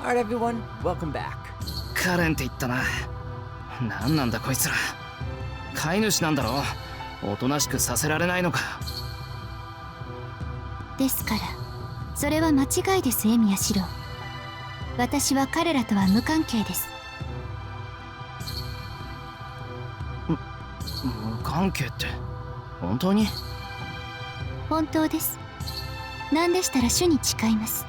Alright everyone, welcome back. カレンって言ったな。なんなんだこいつら。飼い主なんだろ。おとなしくさせられないのか。ですから、それは間違いです、エミヤシロ。私は彼らとは無関係です。無関係って本当に？本当です。なんでしたら主に誓います。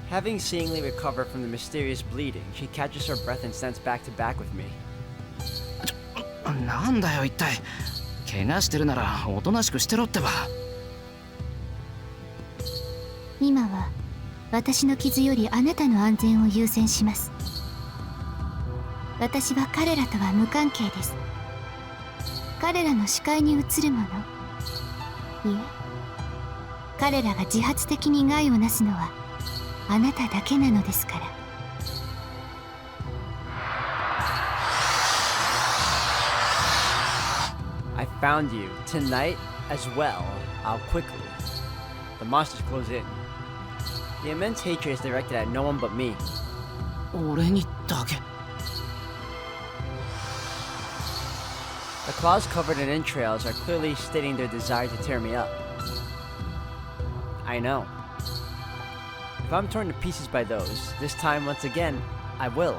Having seemingly recovered from the mysterious bleeding, she catches her breath and stands back to back with me. なんだよ一体。怪我してるならおとなしくしてろってば。今は私の傷よりあなたの安全を優先します。私は彼らとは無関係です。彼らの視界に映るもの、いえ、彼らが自発的に害をなすのはあなただけなのですから。I found you tonight as well. How quickly. The monsters close in. The immense hatred is directed at no one but me. 俺にだけ。The claws covered in entrails are clearly stating their desire to tear me up. I know. If I'm torn to pieces by those, this time once again, I will.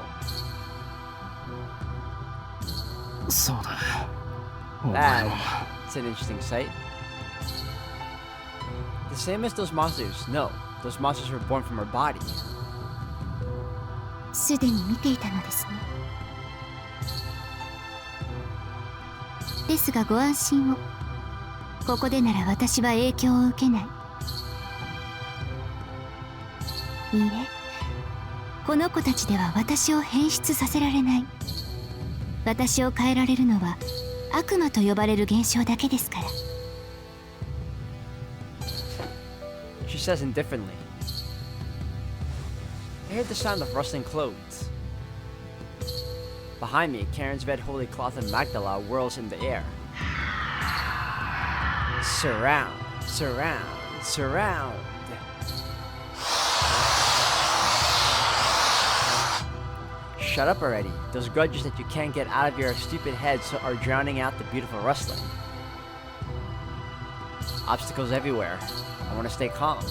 そうだ。お前も。 That's an interesting sight. The same as those monsters. No, those monsters were born from her body. すでに見ていたのですね。ですがご安心を。ここでなら私は影響を受けない。いいえ、この子たちでは私を変質させられない。私を変えられるのは悪魔と呼ばれる現象だけですから。She says indifferently. I heard the sound of rustling clothes. Behind me, Karen's red holy cloth of Magdala whirls in the air. Surround, surround, surround. Shut up already. Those grudges that you can't get out of your stupid heads are drowning out the beautiful rustling. Obstacles everywhere. I want to stay calm.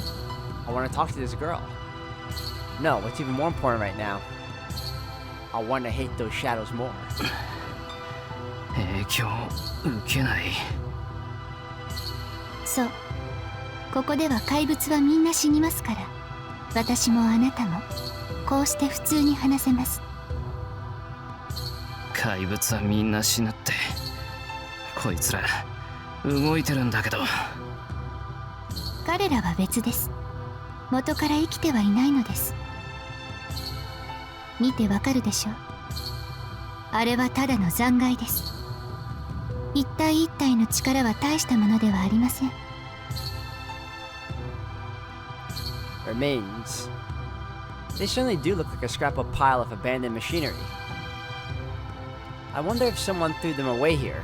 I want to talk to this girl. No, what's even more important right now, I want to hate those shadows more. 影響受けない。そう。ここでは怪物はみんな死にますから。私もあなたもこうして普通に話せます。怪物はみんな死ぬって。こいつら動いてるんだけど。彼らは別です。元から生きてはいないのです。見てわかるでしょう。あれはただの残骸です。一体一体の力は大したものではありません。Remains. They certainly do look like a scrap-up pile of abandoned machinery. I wonder if someone threw them away here.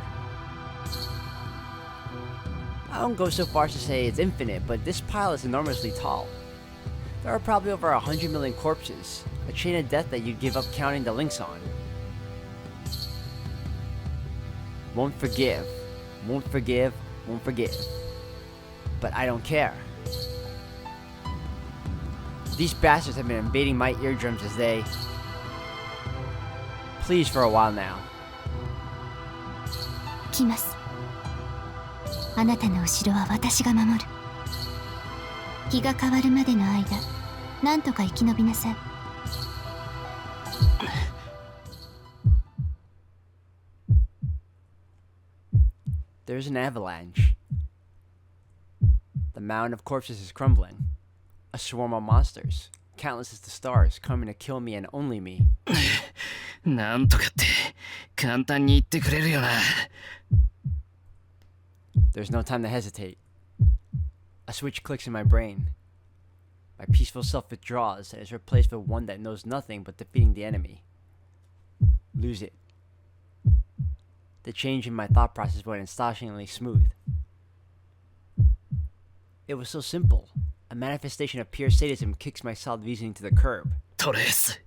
I don't go so far as to say it's infinite, but this pile is enormously tall. There are probably over 100 million corpses, a chain of death that you'd give up counting the links on. Won't forgive, won't forgive, won't forgive. But I don't care. These bastards have been invading my eardrums as they... Please for a while now. 来ます。あなたの後ろは私が守る。日が変わるまでの間、なんとか生き延びなさい。There's an avalanche. The mound of corpses is crumbling. A swarm of monsters, countless as the stars, coming to kill me and only me. なんとかって簡単に言ってくれるよな。There's no time to hesitate. A switch clicks in my brain. My peaceful self withdraws and is replaced with one that knows nothing but defeating the enemy. Lose it. The change in my thought process went astonishingly smooth. It was so simple. A manifestation of pure sadism kicks my solid reasoning to the curb. トレース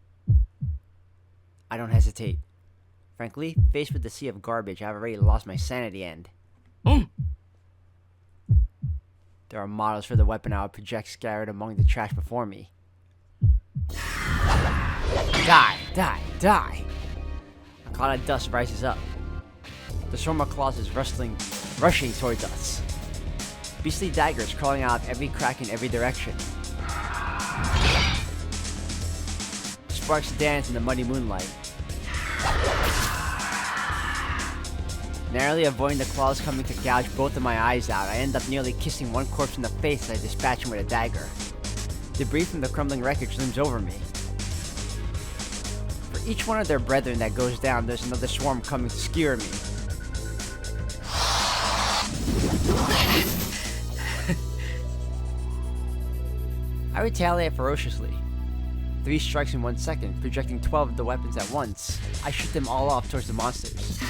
I don't hesitate. Frankly, faced with the sea of garbage, I've already lost my sanity and... うん There are models for the weapon I would project scattered among the trash before me. Die! Die! Die! A cloud of dust rises up. The swarm of claws is rushing towards us. Beastly daggers crawling out of every crack in every direction. Sparks dance in the muddy moonlight. Narrowly avoiding the claws coming to gouge both of my eyes out, I end up nearly kissing one corpse in the face as I dispatch him with a dagger. Debris from the crumbling wreckage looms over me. For each one of their brethren that goes down, there's another swarm coming to skewer me. I retaliate ferociously. 3 strikes in 1 second, projecting 12 of the weapons at once. I shoot them all off towards the monsters.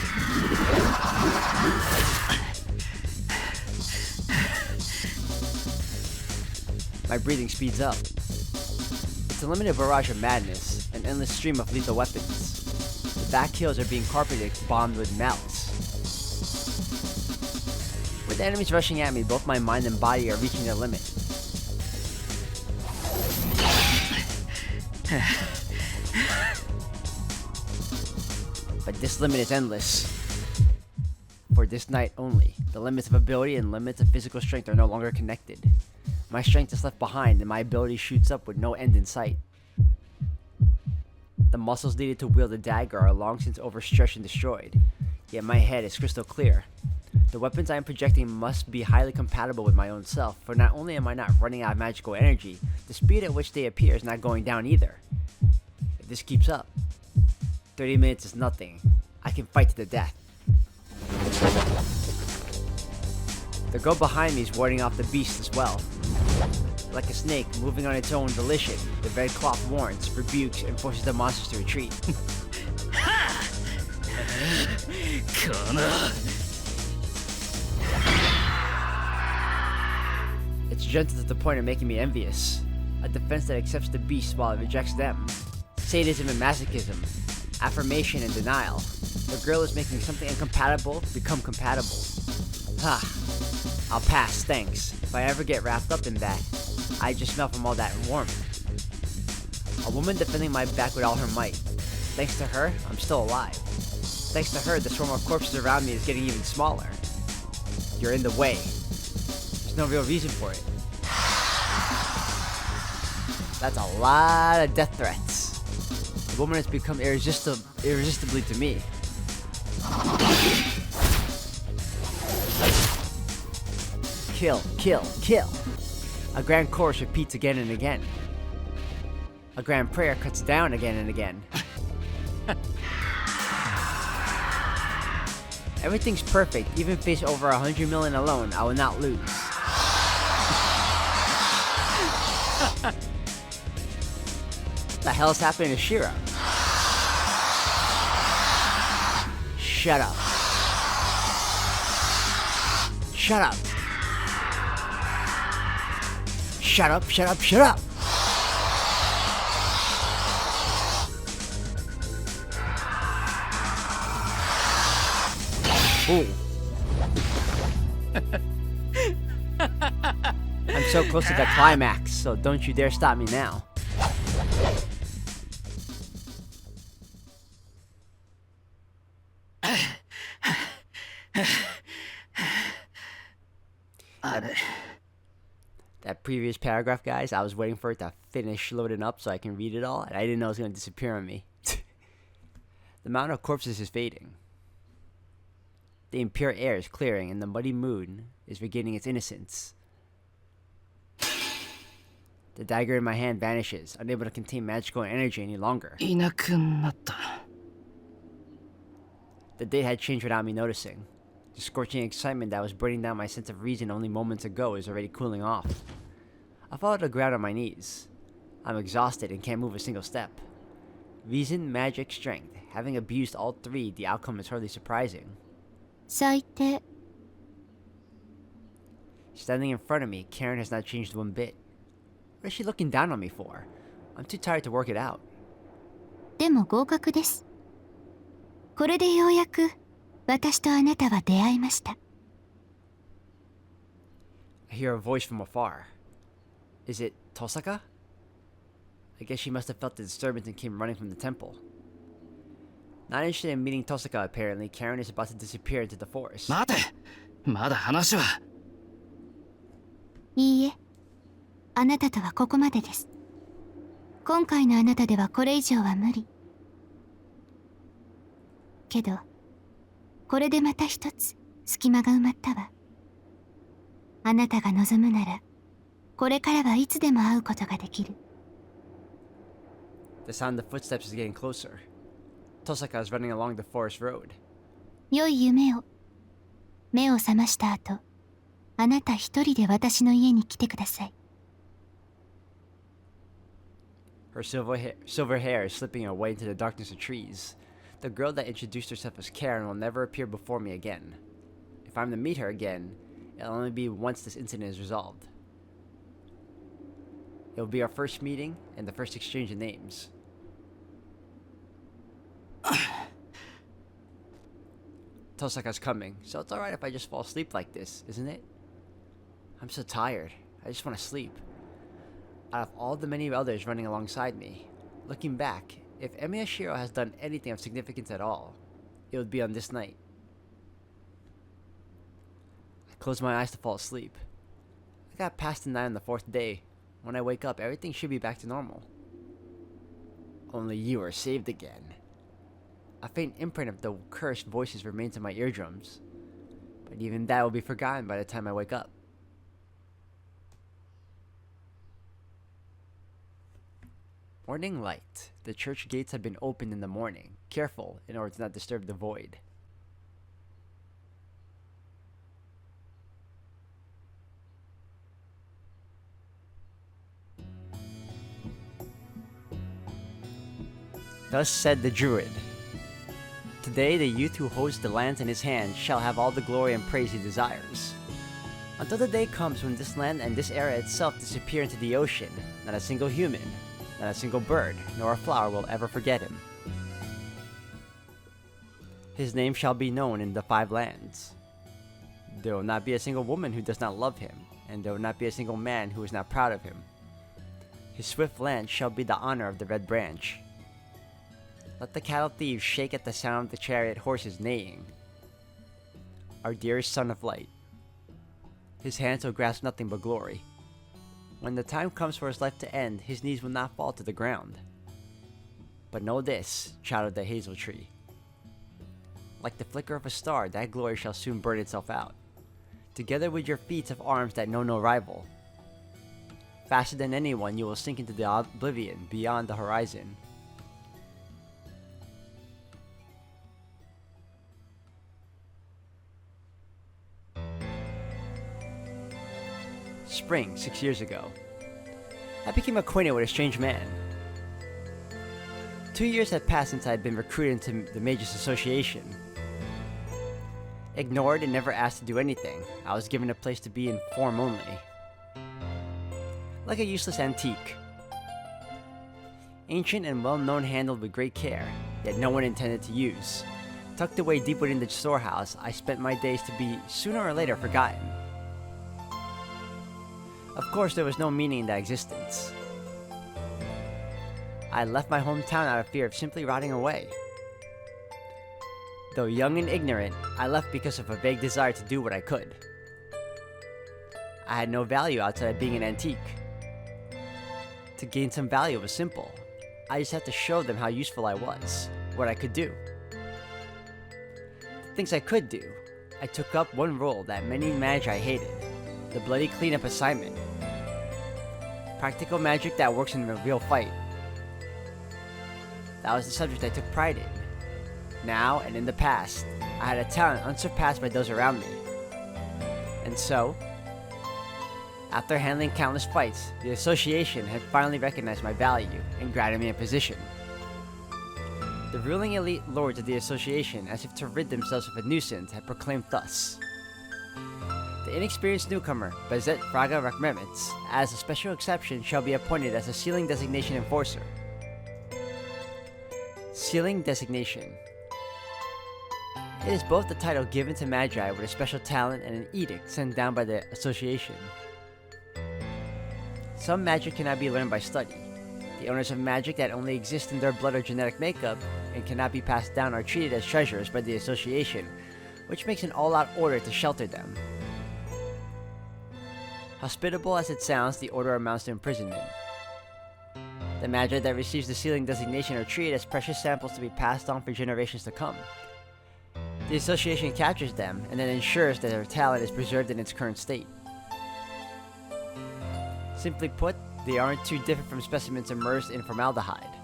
My breathing speeds up. It's a limited barrage of madness, an endless stream of lethal weapons. The back hills are being carpeted, bombed with malice. With the enemies rushing at me, both my mind and body are reaching their limit. But this limit is endless. For this night only, the limits of ability and limits of physical strength are no longer connected. My strength is left behind and my ability shoots up with no end in sight. The muscles needed to wield a dagger are long since overstretched and destroyed, yet my head is crystal clear. The weapons I am projecting must be highly compatible with my own self, for not only am I not running out of magical energy, the speed at which they appear is not going down either. If this keeps up, 30 minutes is nothing. I can fight to the death. The girl behind me is warding off the beast as well. Like a snake moving on its own volition, the red cloth warns, rebukes, and forces the monsters to retreat. この It's gentle to the point of making me envious. A defense that accepts the beast while it rejects them. Sadism and masochism. Affirmation and denial. The girl is making something incompatible become compatible. Ha! I'll pass, thanks. If I ever get wrapped up in that, I just smell from all that warmth. A woman defending my back with all her might. Thanks to her, I'm still alive. Thanks to her, the swarm of corpses around me is getting even smaller. You're in the way. There's no real reason for it. That's a lot of death threats. The woman has become irresistibly to me. Kill, kill, kill. A grand chorus repeats again and again. A grand prayer cuts down again and again. Everything's perfect. Even face over 100 million alone, I will not lose. What the hell is happening to Shira? Shut up. Shut up. Shut up, shut up, shut up! Ooh. I'm so close to the climax, so don't you dare stop me now. That previous paragraph, guys, I was waiting for it to finish loading up so I can read it all, and I didn't know it was going to disappear on me. The mountain of corpses is fading. The impure air is clearing, and the muddy moon is regaining its innocence. The dagger in my hand vanishes, unable to contain magical energy any longer. いなくなった The date had changed without me noticing. The scorching excitement that was burning down my sense of reason only moments ago is already cooling off. I fall to the ground on my knees. I'm exhausted and can't move a single step. Reason, magic, strength. Having abused all 3, the outcome is hardly surprising. 最低 Standing in front of me, Karen has not changed one bit. What is she looking down on me for? I'm too tired to work it out. でも合格です。これでようやく私とあなたは出会いました。I hear a voice from afar. Is it Tosaka? I guess she must have felt the disturbance and came running from the temple. Not interested in meeting Tosaka, apparently, Karen is about to disappear into the forest. 待て、まだ話は。いいえ、あなたとはここまでです。今回のあなたではこれ以上は無理。けど、これでまた一つ隙間が埋まったわ。あなたが望むなら、これからはいつでも会うことができる。The sound of footsteps is getting closer. Tosaka is running along the forest road. 良い夢を。目を覚ました後、あなた一人で私の家に来てください。Her silver hair is slipping away into the darkness of trees. The girl that introduced herself as Karen will never appear before me again. If I'm to meet her again, it'll only be once this incident is resolved. It will be our first meeting and the first exchange of names. Tosaka's coming, so it's alright if I just fall asleep like this, isn't it? I'm so tired. I just want to sleep. Out of all the many others running alongside me, looking back, if Emiyashiro has done anything of significance at all, it would be on this night. I close my eyes to fall asleep. I got past the night on the fourth day. When I wake up, everything should be back to normal. Only you are saved again. A faint imprint of the cursed voices remains in my eardrums, but even that will be forgotten by the time I wake up. Morning light. The church gates have been opened in the morning, careful in order to not disturb the void. Thus said the Druid. Today the youth who holds the lands in his hand shall have all the glory and praise he desires. Until the day comes when this land and this era itself disappear into the ocean, not a single human, not a single bird, nor a flower will ever forget him. His name shall be known in the 5 lands. There will not be a single woman who does not love him, and there will not be a single man who is not proud of him. His swift lance shall be the honor of the Red Branch. Let the cattle thieves shake at the sound of the chariot horses neighing. Our dearest son of light. His hands will grasp nothing but glory. When the time comes for his life to end, his knees will not fall to the ground. But know this, child of the hazel tree. Like the flicker of a star, that glory shall soon burn itself out, together with your feats of arms that know no rival. Faster than anyone, you will sink into the oblivion beyond the horizon. Spring, 6 years ago. I became acquainted with a strange man. 2 years had passed since I had been recruited into the Mages Association. Ignored and never asked to do anything, I was given a place to be in form only. Like a useless antique. Ancient and well-known, handled with great care, yet no one intended to use. Tucked away deep within the storehouse, I spent my days to be, sooner or later, forgotten. Of course, there was no meaning in that existence. I had left my hometown out of fear of simply rotting away. Though young and ignorant, I left because of a vague desire to do what I could. I had no value outside of being an antique. To gain some value was simple. I just had to show them how useful I was, what I could do. The things I could do. I took up one role that many magi hated, the bloody cleanup assignment. Practical magic that works in a real fight. That was the subject I took pride in. Now, and in the past, I had a talent unsurpassed by those around me. And so, after handling countless fights, the association had finally recognized my value and granted me a position. The ruling elite lords of the association, as if to rid themselves of a nuisance, had proclaimed thus: The inexperienced newcomer, Bazet Fraga Rakmemets, as a special exception, shall be appointed as a sealing designation enforcer. Sealing designation. It is both the title given to Magi with a special talent and an edict sent down by the association. Some magic cannot be learned by study. The owners of magic that only exist in their blood or genetic makeup and cannot be passed down are treated as treasures by the association, which makes an all-out order to shelter them. Hospitable as it sounds, the order amounts to imprisonment. The Magi that receives the sealing designation are treated as precious samples to be passed on for generations to come. The association captures them and then ensures that their talent is preserved in its current state. Simply put, they aren't too different from specimens immersed in formaldehyde.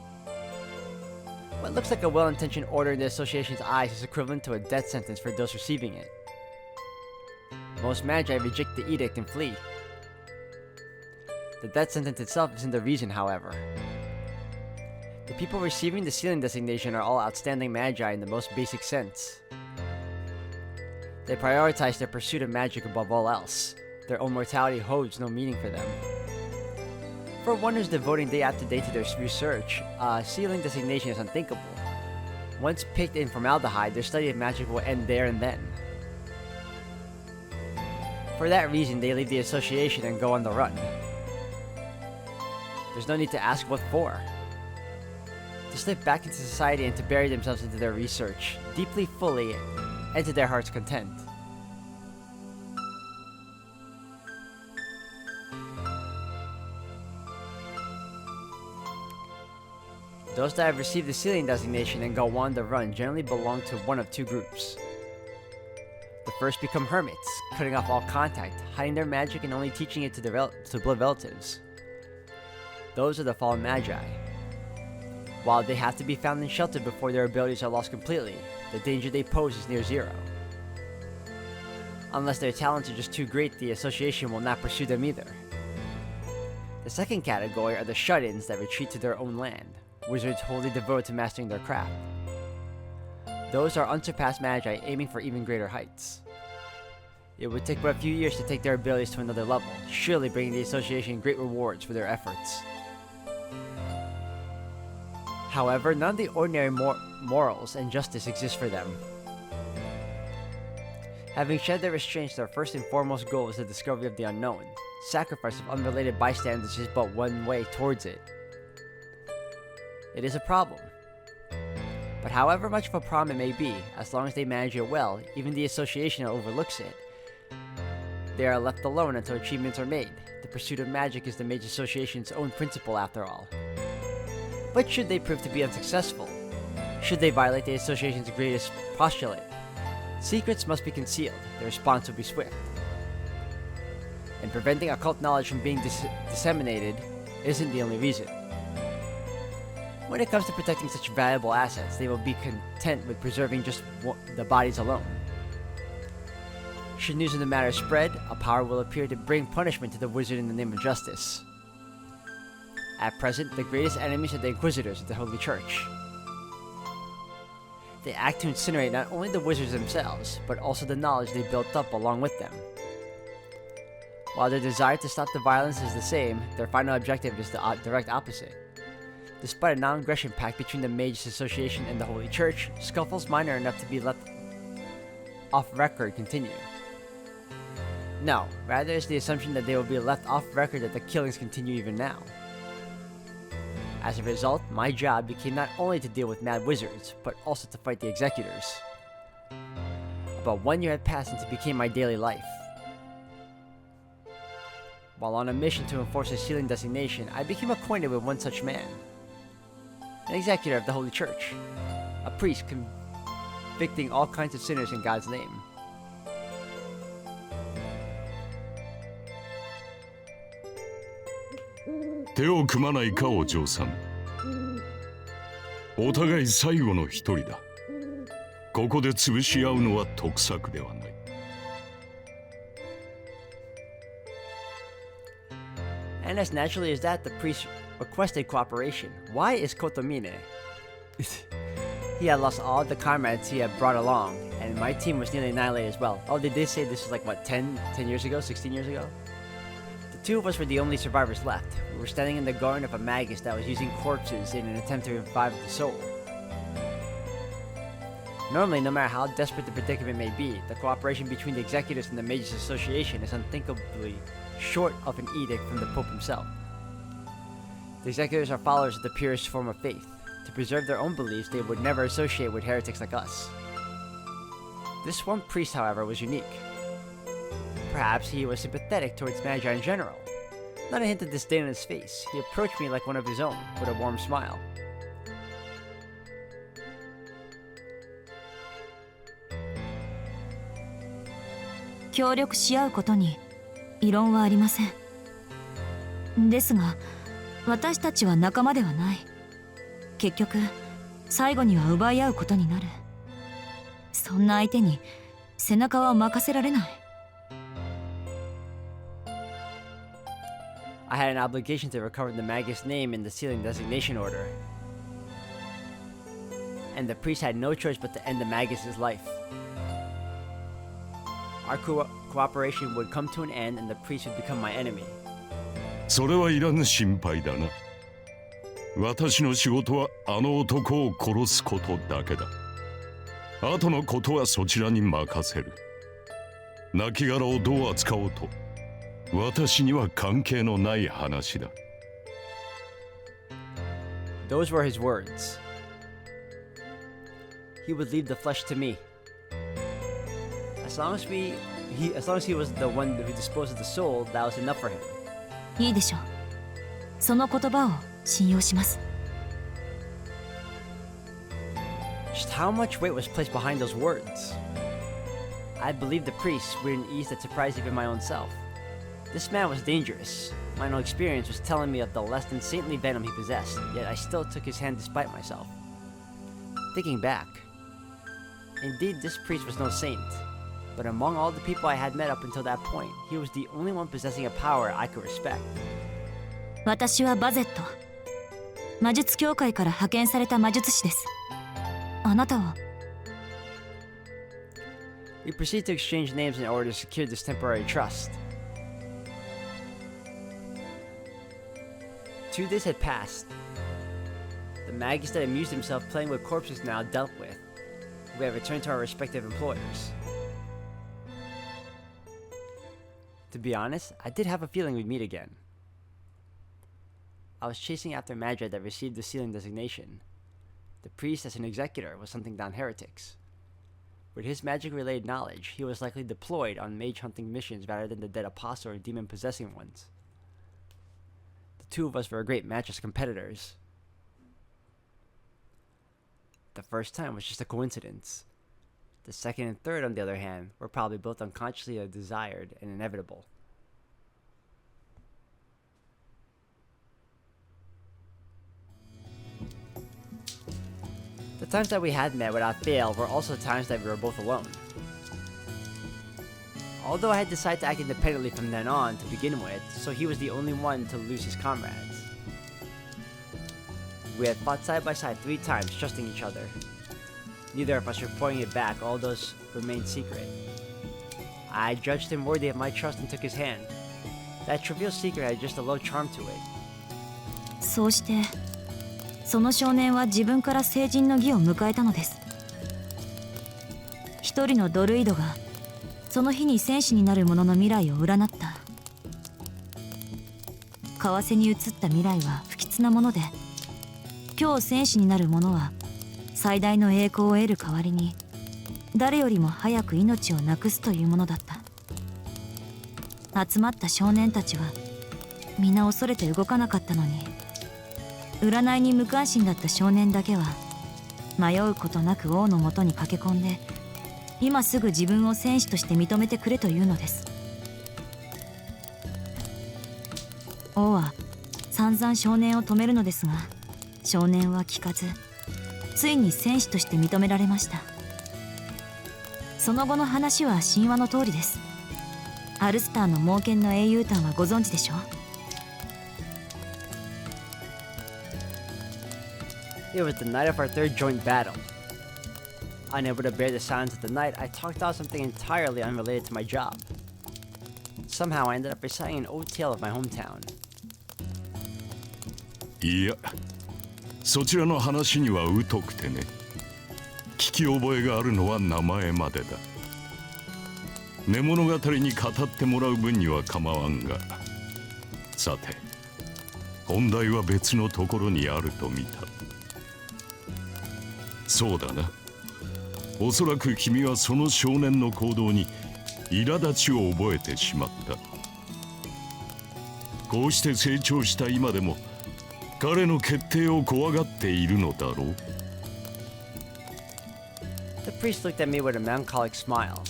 What looks like a well-intentioned order in the association's eyes is equivalent to a death sentence for those receiving it. Most Magi reject the edict and flee. The death sentence itself isn't the reason, however. The people receiving the sealing designation are all outstanding Magi in the most basic sense. They prioritize their pursuit of magic above all else. Their own mortality holds no meaning for them. For one who's devoting day after day to their research, a sealing designation is unthinkable. Once picked in formaldehyde, their study of magic will end there and then. For that reason, they leave the association and go on the run. There's no need to ask what for. To slip back into society and to bury themselves into their research, deeply, fully, and to their heart's content. Those that have received the sealing designation and go on the run generally belong to one of two groups. The first become hermits, cutting off all contact, hiding their magic and only teaching it to blood relatives. Those are the fallen Magi. While they have to be found and sheltered before their abilities are lost completely, the danger they pose is near zero. Unless their talents are just too great, the association will not pursue them either. The second category are the shut-ins that retreat to their own land, wizards wholly devoted to mastering their craft. Those are unsurpassed Magi aiming for even greater heights. It would take but a few years to take their abilities to another level, surely bringing the association great rewards for their efforts. However, none of the ordinary morals and justice exist for them. Having shed their restraints, their first and foremost goal is the discovery of the unknown. Sacrifice of unrelated bystanders is but one way towards it. It is a problem. But however much of a problem it may be, as long as they manage it well, even the association overlooks it. They are left alone until achievements are made. The pursuit of magic is the Mage Association's own principle after all. But should they prove to be unsuccessful? Should they violate the association's greatest postulate? Secrets must be concealed. The response will be swift. And preventing occult knowledge from being disseminated isn't the only reason. When it comes to protecting such valuable assets, they will be content with preserving just the bodies alone. Should news of the matter spread, a power will appear to bring punishment to the wizard in the name of justice. At present, the greatest enemies are the Inquisitors of the Holy Church. They act to incinerate not only the wizards themselves, but also the knowledge they built up along with them. While their desire to stop the violence is the same, their final objective is the direct opposite. Despite a non-aggression pact between the Mages Association and the Holy Church, scuffles minor enough to be left off record continue. No, rather it's the assumption that they will be left off record that the killings continue even now. As a result, my job became not only to deal with mad wizards, but also to fight the executors. About 1 year had passed since it became my daily life. While on a mission to enforce a sealing designation, I became acquainted with one such man. An executor of the Holy Church. A priest convicting all kinds of sinners in God's name. Teを組まないかお嬢さん。お互い最後の一人だ。ここで潰し合うのは得策ではない。And as naturally as that, the priest requested cooperation. Why is Kotomine? He had lost all the comrades he had brought along, and my team was nearly annihilated as well. Oh, they did say this was like, what, 10 years ago? 16 years ago? The two of us were the only survivors left. We were standing in the garden of a magus that was using corpses in an attempt to revive the soul. Normally, no matter how desperate the predicament may be, the cooperation between the executives and the Mages Association is unthinkably short of an edict from the Pope himself. The executives are followers of the purest form of faith. To preserve their own beliefs, they would never associate with heretics like us. This one priest, however, was unique. Perhaps he was sympathetic towards Magi in general. Not a hint of disdain on his face, he approached me like one of his own, with a warm smile. "協力し合うことに異論はありません。ですが、私たちは仲間ではない。結局、最後には奪い合うことになる。そんな相手に背中は任せられない。I had an obligation to recover the Magus name in the sealing designation order. And the priest had no choice but to end the Magus' life. Our cooperation would come to an end and the priest would become my enemy. それはいらぬ心配だな。私の仕事はあの男を殺すことだけだ。後のことはそちらに任せる。亡骸をどう扱おうと、私には関係のない話だ。Those were his words. He would leave the flesh to me. As long as he was the one who disposed of the soul, that was enough for him. いいでしょう。その言葉を信用します。Just how much weight was placed behind those words? I believed the priest with an ease that surprised even my own self. This man was dangerous. My own experience was telling me of the less than saintly venom he possessed, yet I still took his hand despite myself. Thinking back, indeed this priest was no saint, but among all the people I had met up until that point, he was the only one possessing a power I could respect. 私はバゼット。魔術協会から派遣された魔術師です。あなたは？ We proceeded to exchange names in order to secure this temporary trust. 2 days had passed. The magus that amused himself playing with corpses now dealt with. We had returned to our respective employers. To be honest, I did have a feeling we'd meet again. I was chasing after Magi that received the sealing designation. The priest, as an executor, was hunting down heretics. With his magic-related knowledge, he was likely deployed on mage-hunting missions rather than the dead apostle or demon-possessing ones. The two of us were a great match as competitors. The first time was just a coincidence. The second and third, on the other hand, were probably both unconsciously desired and inevitable. The times that we had met without fail were also times that we were both alone. Although I had decided to act independently from then on to begin with, so he was the only one to lose his comrades. We had fought side by side 3 times, trusting each other. Neither of us reporting it back, all those remained secret. I judged him worthy of my trust and took his hand. That trivial secret had just a low charm to it. そうして、その少年は自分から成人の儀を迎えたのです。一人のドルイドがその日に戦士になる者の未来を占った。為替に映った未来は不吉なもので、今日戦士になる者は最大の栄光を得る代わりに誰よりも早く命をなくすというものだった。集まった少年たちは皆恐れて動かなかったのに、占いに無関心だった少年だけは迷うことなく王のもとに駆け込んで、今すぐ自分を戦士として認めてくれというのです。王は散々少年を止めるのですが、少年は聞かず、ついに戦士として認められました。その後の話は神話の通りです。アルスターの猛犬の英雄譚はご存知でしょう。It was the night of our 3rd joint battle. Unable to bear the silence of the night, I talked out something entirely unrelated to my job. Somehow I ended up reciting an old tale of my hometown. いや、そちらの話には疎くてね。聞き覚えがあるのは名前までだ。寝物語に語ってもらう分には構わんが、さて本題は別のところにあると見た。そうだな、おそらく君はその少年の行動に苛立ちを覚えてしまった。こうして成長した今でも彼の決定を怖がっているのだろう。 The priest looked at me with a melancholic smile.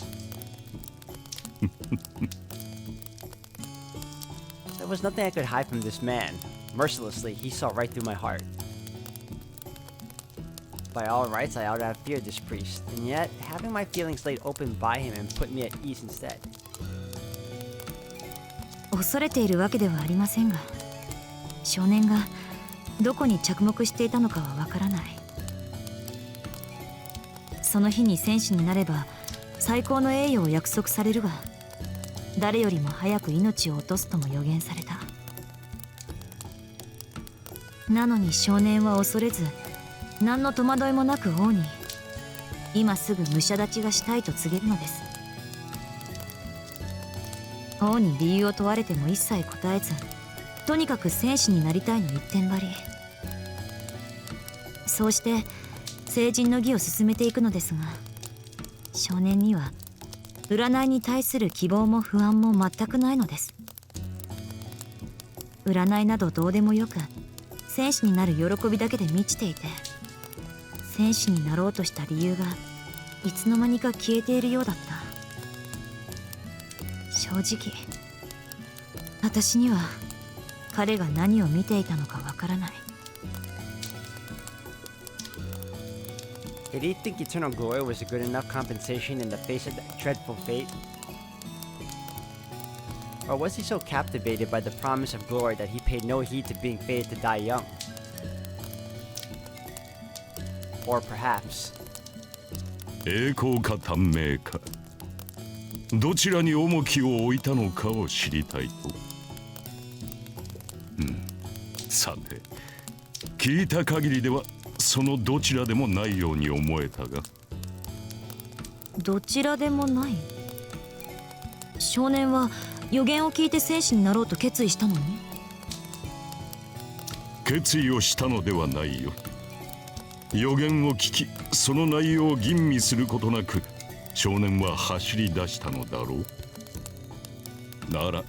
There was nothing I could hide from this man. Mercilessly, he saw right through my heart. By all rights, I ought to have feared this priest, and yet, having my feelings laid open by him and put me at ease instead. 恐れているわけではありませんが、少年がどこに着目していたのかはわからない。その日に戦士になれば最高の栄誉を約束されるが、誰よりも早く命を落とすとも予言された。なのに少年は恐れず、何の戸惑いもなく王に今すぐ武者立ちがしたいと告げるのです。王に理由を問われても一切答えず、とにかく戦士になりたいの一点張り。そうして成人の儀を進めていくのですが、少年には占いに対する希望も不安も全くないのです。占いなどどうでもよく、戦士になる喜びだけで満ちていて、戦士になろうとした理由がいつの間にか消えているようだった。正直、私には彼が何を見ていたのかわからない。Did he think eternal glory was a good enough compensation in the face of that dreadful fate? Or was he so captivated by the promise of glory that he paid no heed to being fated to die young? Or perhaps... 栄光か短命か、どちらに重きを置いたのかを知りたいと。さて、聞いた限りではそのどちらでもないように思えたが。どちらでもない。少年は予言を聞いて戦士になろうと決意したのに。決意をしたのではないよ。予言を聞き、その内容を吟味することなく少年は走り出したのだろう。なら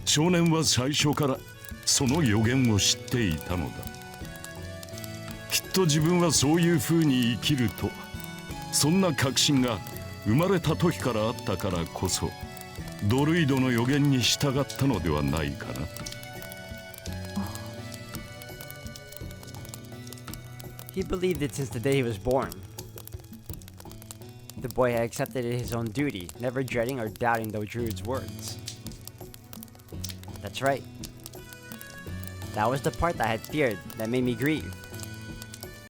少年は最初からその予言を知っていたのだ。きっと自分はそういう風に生きると、そんな確信が生まれた時からあったからこそ、ドルイドの予言に従ったのではないかな。He believed it since the day he was born. The boy had accepted it his own duty, never dreading or doubting the druid's words. That's right. That was the part that I had feared, that made me grieve.